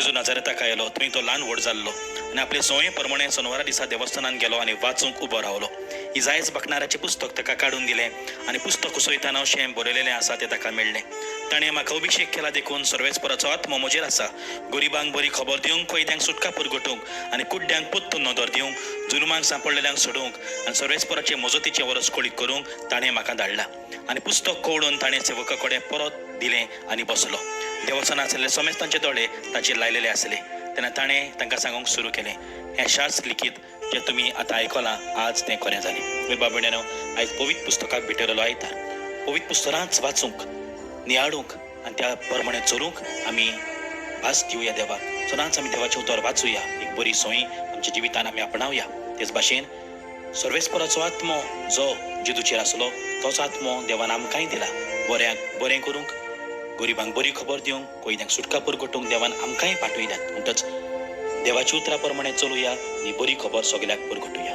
जेजू नाजारेताक आयलो, थंय तो ल्हान व्हड जाल्लो आनी आपले सवये प्रमाणे सोनवारा दिसा देवस्थानान गेलो आनी वाचूंक उबो रावलो. इजायस बकनाराचें पुस्तक ताका काडून दिलें आनी पुस्तक उसयतना अशें बरयलेलें आसा तें ताका मेळ्ळें. ताणें म्हाका अभिशेक केला देखून सर्वेस्पराचो आत्मो म्हजेर आसा. गरिबांक बरी खबर दिवंक, कैद्यांक सुटका परगटूंक आनी कुड्ड्यांक पुत्त नदर दिवंक, जुलमांक सांपडलेल्यांक सोडूंक आनी सर्वेस्पराचे मजतीचें वरस कोळीक करूंक ताणें म्हाका धाडला. आनी पुस्तक कवळून ताणें सेवका कडेन परत दिलें आनी बसलो. देवस्थानांत आसलेले समेस्तांचे दोळे ताचेर लायलेले आसले. तेन्ना ताणें तांकां सांगूंक सुरू केलें, हें शास्त्र लिखीत जें तुमी आतां आयकलां आज तें खरें जालें. बाबड्यानो, आयज पवित्र पुस्तकाक भेटयलेलो आयतार. पवित्र पुस्तकांच वाचूंक, नियाळूंक आनी त्या प्रमाणे चलूंक आमी भास दिवया देवाक. सदांच आमी देवाचें उतर वाचुया, एक बरी संय आमच्या जिवितान आमी आपणावया. तेच भाशेन सर्वेस्पराचो आत्मो जो जेजूचेर आसलो तोच आत्मो देवान आमकांय दिला. बऱ्यांक बरें करूंक, गरिबांक बरी खबर दिवंक, कैद्यांक सुटका परगटूंक देवान आमकांय पाठयल्यात. म्हणटच देवाच्या उतरा प्रमाणे चलुया आनी बरी खबर सगल्याक परगटुया.